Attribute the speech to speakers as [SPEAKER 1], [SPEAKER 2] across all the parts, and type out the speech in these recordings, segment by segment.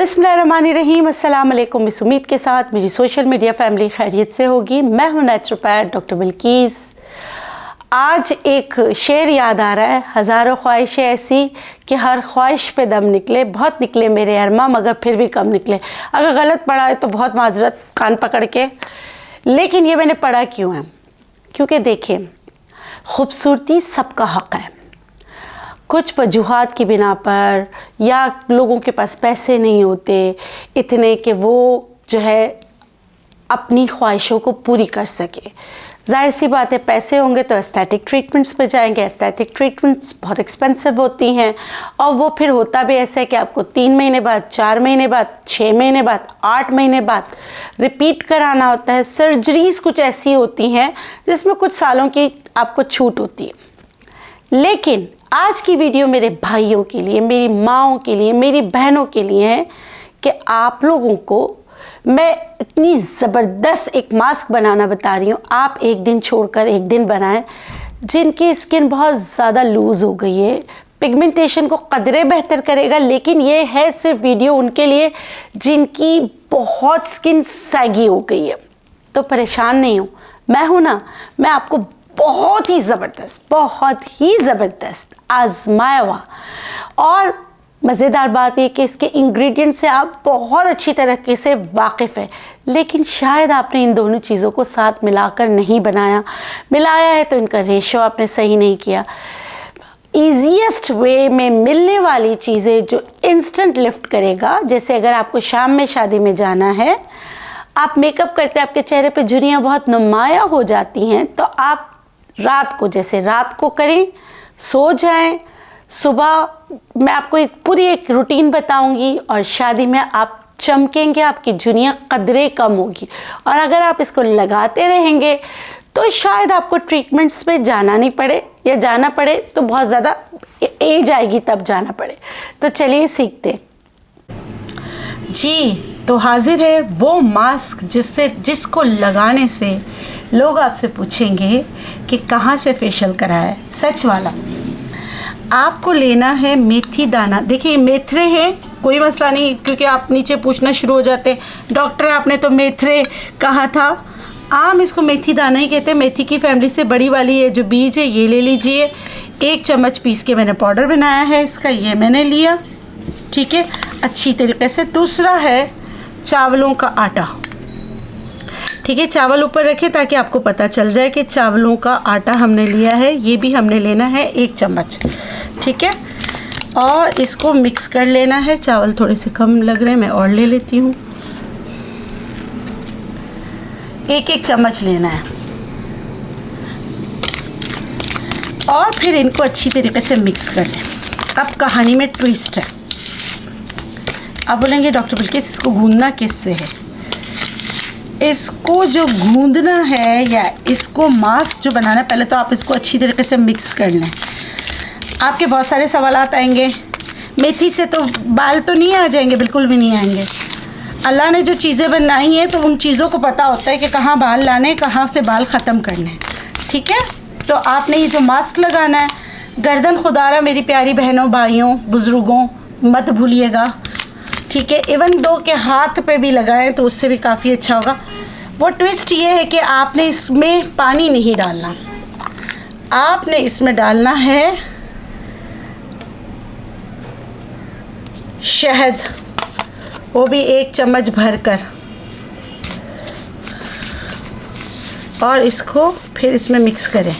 [SPEAKER 1] बिस्मिल्लाहिर्रहमानिर्रहीम, अस्सलाम वालेकुम। इस उम्मीद के साथ मेरी सोशल मीडिया फैमिली खैरियत से होगी। मैं हूँ नेचुरोपैथ डॉक्टर बिल्किस। आज एक शेर याद आ रहा है, हज़ारों ख्वाहिशें ऐसी कि हर ख्वाहिश पे दम निकले, बहुत निकले मेरे अरमा मगर फिर भी कम निकले। अगर गलत पढ़ा है तो बहुत माजरत, कान पकड़ के। लेकिन ये मैंने पढ़ा क्यों है? क्योंकि देखिए, खूबसूरती सबका हक़ है। कुछ वजूहात की बिना पर या लोगों के पास पैसे नहीं होते इतने कि वो जो है अपनी ख्वाहिशों को पूरी कर सके। जाहिर सी बात है, पैसे होंगे तो एस्थेटिक ट्रीटमेंट्स पे जाएंगे। एस्थेटिक ट्रीटमेंट्स बहुत एक्सपेंसिव होती हैं और वो फिर होता भी ऐसा है कि आपको 3 महीने बाद, 4 महीने बाद, 6 महीने बाद, 8 महीने बाद रिपीट कराना होता है। सर्जरीज़ कुछ ऐसी होती हैं जिसमें कुछ सालों की आपको छूट होती है। लेकिन आज की वीडियो मेरे भाइयों के लिए, मेरी माँओं के लिए, मेरी बहनों के लिए है कि आप लोगों को मैं इतनी ज़बरदस्त एक मास्क बनाना बता रही हूँ। आप एक दिन छोड़कर एक दिन बनाएं। जिनकी स्किन बहुत ज़्यादा लूज़ हो गई है, पिगमेंटेशन को कदरे बेहतर करेगा। लेकिन ये है सिर्फ वीडियो उनके लिए जिनकी बहुत स्किन सैगी हो गई है। तो परेशान नहीं हूँ, मैं हूँ ना। मैं आपको बहुत ही ज़बरदस्त आजमाया हुआ और मज़ेदार बात यह कि इसके इंग्रेडिएंट्स से आप बहुत अच्छी तरीके से वाकिफ़ है। लेकिन शायद आपने इन दोनों चीज़ों को साथ मिलाकर नहीं मिलाया है तो इनका रेशो आपने सही नहीं किया। ईजीएस्ट वे में मिलने वाली चीज़ें जो इंस्टेंट लिफ्ट करेगा, जैसे अगर आपको शाम में शादी में जाना है, आप मेकअप करते हैं, आपके चेहरे पे झुर्रियाँ बहुत नुमाया हो जाती हैं, तो आप रात को करें, सो जाएं। सुबह मैं आपको पूरी एक रूटीन बताऊंगी और शादी में आप चमकेंगे, आपकी झुर्रियाँ कदरे कम होगी। और अगर आप इसको लगाते रहेंगे तो शायद आपको ट्रीटमेंट्स पे जाना नहीं पड़े, या जाना पड़े तो बहुत ज़्यादा एज आएगी तब जाना पड़े। तो चलिए सीखते जी। तो हाजिर है वो मास्क जिसको लगाने से लोग आपसे पूछेंगे कि कहाँ से फेशियल कराया। सच वाला। आपको लेना है मेथी दाना। देखिए, मेथरे हैं, कोई मसला नहीं, क्योंकि आप नीचे पूछना शुरू हो जाते हैं, डॉक्टर आपने तो मेथरे कहा था। आम इसको मेथी दाना ही कहते हैं। मेथी की फैमिली से बड़ी वाली है जो बीज है, ये ले लीजिए। 1 चम्मच पीस के मैंने पाउडर बनाया है इसका, ये मैंने लिया, ठीक है, अच्छी तरीके से। दूसरा है चावलों का आटा, ठीक है। चावल ऊपर रखें ताकि आपको पता चल जाए कि चावलों का आटा हमने लिया है। ये भी हमने लेना है 1 चम्मच, ठीक है। और इसको मिक्स कर लेना है। चावल थोड़े से कम लग रहे हैं, मैं और ले लेती हूँ। 1 चम्मच लेना है और फिर इनको अच्छी तरीके से मिक्स कर लें। अब कहानी में ट्विस्ट है। आप बोलेंगे डॉक्टर बिल्किस इसको गूंदना किससे है? इसको जो गूंदना है या इसको मास्क जो बनाना है, पहले तो आप इसको अच्छी तरीके से मिक्स कर लें। आपके बहुत सारे सवालात आएंगे। मेथी से तो बाल तो नहीं आ जाएंगे, बिल्कुल भी नहीं आएंगे। अल्लाह ने जो चीज़ें बनाई हैं तो उन चीज़ों को पता होता है कि कहाँ बाल लाने, कहाँ से बाल ख़त्म करने, ठीक है। तो आपने ये जो मास्क लगाना है, गर्दन खुदारा मेरी प्यारी बहनों, भाइयों, बुज़ुर्गों, मत भूलिएगा, ठीक है। इवन दो के हाथ पे भी लगाएं तो उससे भी काफ़ी अच्छा होगा। वो ट्विस्ट ये है कि आपने इसमें पानी नहीं डालना, आपने इसमें डालना है शहद, वो भी 1 चम्मच भरकर, और इसको फिर इसमें मिक्स करें।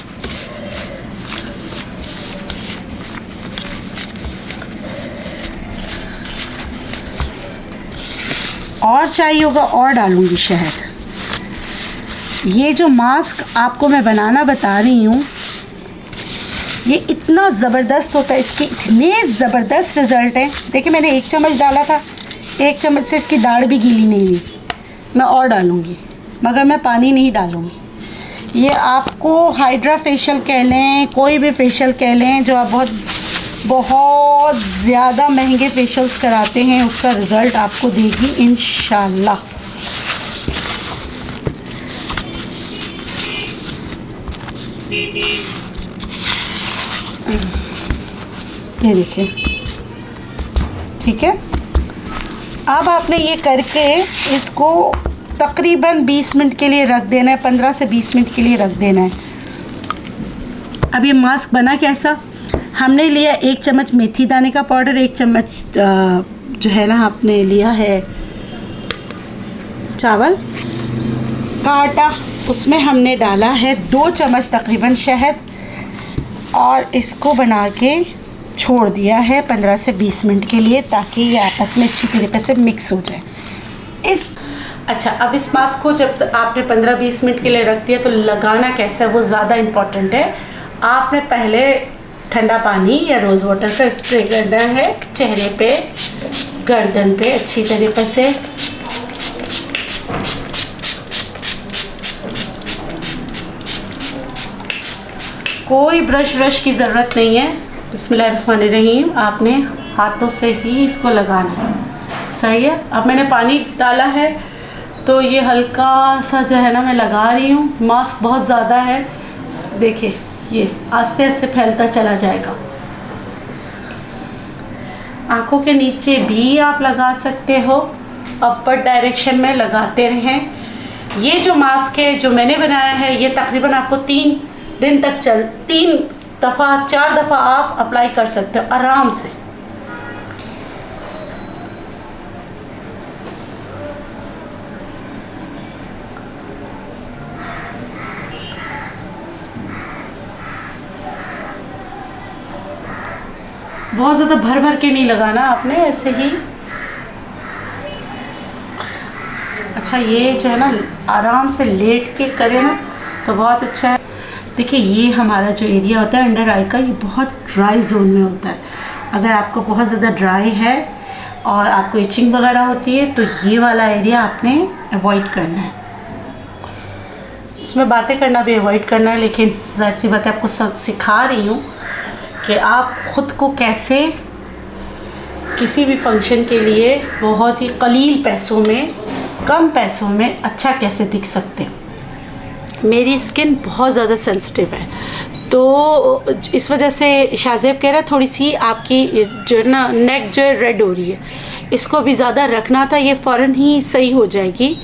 [SPEAKER 1] और चाहिए होगा और डालूंगी शहद। ये जो मास्क आपको मैं बनाना बता रही हूँ, ये इतना ज़बरदस्त होता है, इसके इतने ज़बरदस्त रिज़ल्ट हैं। देखिए, मैंने 1 चम्मच डाला था, 1 चम्मच से इसकी दाढ़ भी गीली नहीं हुई। मैं और डालूँगी, मगर मैं पानी नहीं डालूँगी। ये आपको हाइड्रा फेशियल कह लें, कोई भी फेशियल कह लें, जो आप बहुत ज़्यादा महंगे फेशियल्स कराते हैं, उसका रिज़ल्ट आपको देगी इंशाल्लाह। ये देखिए, ठीक है। अब आपने ये करके इसको तकरीबन 20 मिनट के लिए रख देना है, 15 से 20 मिनट के लिए रख देना है। अब ये मास्क बना कैसा, हमने लिया 1 चम्मच मेथी दाने का पाउडर, 1 चम्मच जो है ना आपने लिया है चावल का आटा, उसमें हमने डाला है 2 चम्मच तकरीबन शहद और इसको बना के छोड़ दिया है 15 से 20 मिनट के लिए, ताकि ये आपस में अच्छी तरीके से मिक्स हो जाए। अच्छा, अब इस मास्क को जब आपने 15-20 मिनट के लिए रख दिया तो लगाना कैसा है वो ज़्यादा इम्पॉर्टेंट है। आपने पहले ठंडा पानी या रोज़ वाटर का स्प्रे करना है चेहरे पे, गर्दन पे अच्छी तरीके से। कोई ब्रश की ज़रूरत नहीं है। बिस्मिल्लाहिर्रहमानिर्रहीम, आपने हाथों से ही इसको लगाना है। सही है। अब मैंने पानी डाला है तो ये हल्का सा जो है ना मैं लगा रही हूँ। मास्क बहुत ज़्यादा है, देखिए ये आस्ते आस्ते फैलता चला जाएगा। आँखों के नीचे भी आप लगा सकते हो, अपर डायरेक्शन में लगाते रहें। ये जो मास्क है जो मैंने बनाया है ये तकरीबन आपको 3 दिन तक 3 दफ़ा 4 दफ़ा आप अप्लाई कर सकते हो आराम से। बहुत ज़्यादा भर भर के नहीं लगाना आपने, ऐसे ही। अच्छा, ये जो है ना आराम से लेट के करें ना तो बहुत अच्छा है। देखिए ये हमारा जो एरिया होता है अंडर आई का, ये बहुत ड्राई जोन में होता है। अगर आपको बहुत ज़्यादा ड्राई है और आपको इचिंग वगैरह होती है तो ये वाला एरिया आपने अवॉइड करना है। इसमें बातें करना भी अवॉइड करना है, लेकिन ज़ाहिर सी बात है आपको सब सिखा रही हूँ कि आप ख़ुद को कैसे किसी भी फंक्शन के लिए बहुत ही कलील पैसों में, कम पैसों में अच्छा कैसे दिख सकते हैं। मेरी स्किन बहुत ज़्यादा सेंसिटिव है तो इस वजह से शाज़ेब कह रहा है थोड़ी सी आपकी जो है ना नेक जो है रेड हो रही है, इसको भी ज़्यादा रखना था, ये फ़ौरन ही सही हो जाएगी।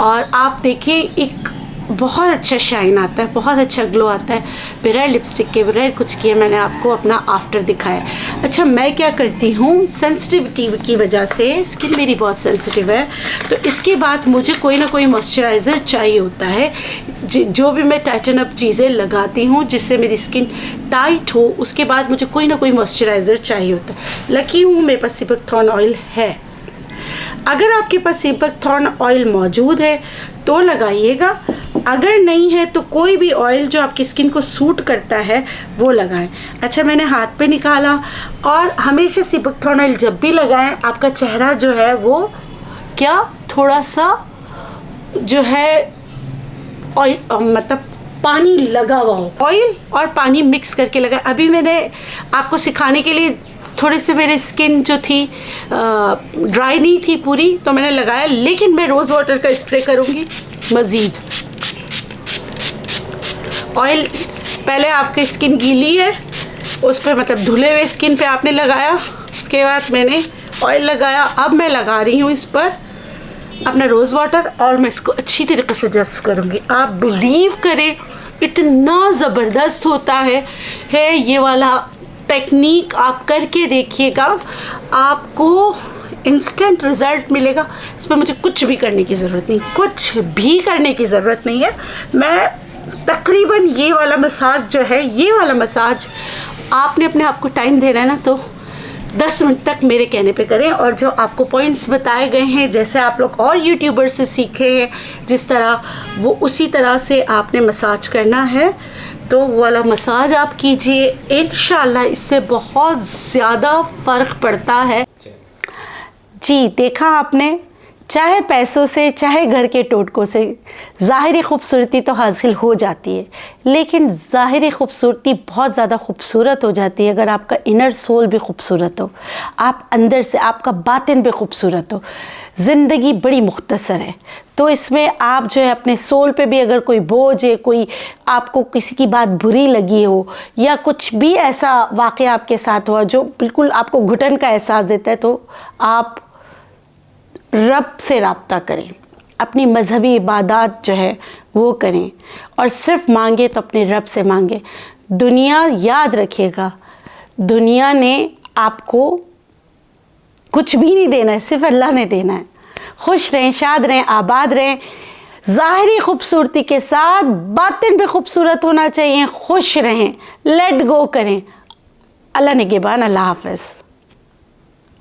[SPEAKER 1] और आप देखिए एक बहुत अच्छा शाइन आता है, बहुत अच्छा ग्लो आता है बगैर लिपस्टिक के, बगैर कुछ किए। मैंने आपको अपना आफ्टर दिखाया। अच्छा, मैं क्या करती हूँ, सेंसिटिविटी की वजह से स्किन मेरी बहुत सेंसिटिव है, तो इसके बाद मुझे कोई ना कोई मॉइस्चराइज़र चाहिए होता है। जो भी मैं टाइटन अप चीज़ें लगाती हूँ जिससे मेरी स्किन टाइट हो, उसके बाद मुझे कोई ना कोई मॉइस्चराइज़र चाहिए होता है। लकी हूँ मेरे पास सिबकथॉर्न ऑयल है। अगर आपके पास सिबकथॉर्न ऑयल मौजूद है तो लगाइएगा, अगर नहीं है तो कोई भी ऑयल जो आपकी स्किन को सूट करता है वो लगाएं। अच्छा, मैंने हाथ पे निकाला, और हमेशा सिबकथॉर्न ऑयल जब भी लगाएं आपका चेहरा जो है वो क्या थोड़ा सा जो है ऑयल मतलब पानी लगा हुआ हो, ऑयल और पानी मिक्स करके लगाएं। अभी मैंने आपको सिखाने के लिए थोड़े से मेरी स्किन जो थी ड्राई नहीं थी पूरी, तो मैंने लगाया, लेकिन मैं रोज़ वाटर का स्प्रे करूँगी मज़ीद। ऑयल पहले आपकी स्किन गीली है उस पर मतलब धुले हुए स्किन पे आपने लगाया, उसके बाद मैंने ऑयल लगाया। अब मैं लगा रही हूँ इस पर अपना रोज़ वाटर और मैं इसको अच्छी तरीके से जस्ट करूँगी। आप बिलीव करें इतना ज़बरदस्त होता है ये वाला टेक्निक। आप करके देखिएगा, आपको इंस्टेंट रिज़ल्ट मिलेगा। इस पर मुझे कुछ भी करने की ज़रूरत नहीं, कुछ भी करने की ज़रूरत नहीं है। मैं तकरीबन ये वाला मसाज जो है, ये वाला मसाज आपने अपने आप को टाइम देना है ना तो 10 मिनट तक मेरे कहने पे करें। और जो आपको पॉइंट्स बताए गए हैं, जैसे आप लोग और यूट्यूबर से सीखे हैं जिस तरह, वो उसी तरह से आपने मसाज करना है। तो वो वाला मसाज आप कीजिए, इंशाल्लाह इससे बहुत ज़्यादा फ़र्क पड़ता है। जी, देखा आपने, चाहे पैसों से चाहे घर के टोटकों से ज़ाहिरी खूबसूरती तो हासिल हो जाती है, लेकिन ज़ाहिरी खूबसूरती बहुत ज़्यादा खूबसूरत हो जाती है अगर आपका इनर सोल भी खूबसूरत हो, आप अंदर से, आपका बातिन भी खूबसूरत हो। ज़िंदगी बड़ी मुख्तसर है, तो इसमें आप जो है अपने सोल पे भी अगर कोई बोझ है, कोई आपको किसी की बात बुरी लगी हो या कुछ भी ऐसा वाक़या आपके साथ हुआ जो बिल्कुल आपको घुटन का एहसास देता है, तो आप रब से रब्ता करें, अपनी मजहबी इबादत जो है वो करें, और सिर्फ मांगे तो अपने रब से मांगे। दुनिया, याद रखिएगा, दुनिया ने आपको कुछ भी नहीं देना है, सिर्फ अल्लाह ने देना है। खुश रहें, शाद रहें, आबाद रहें, ज़ाहिरी खूबसूरती के साथ बातिन भी खूबसूरत होना चाहिए। खुश रहें, लेट गो करें। अल्लाह निगहबान, अल्लाह हाफ़िज़।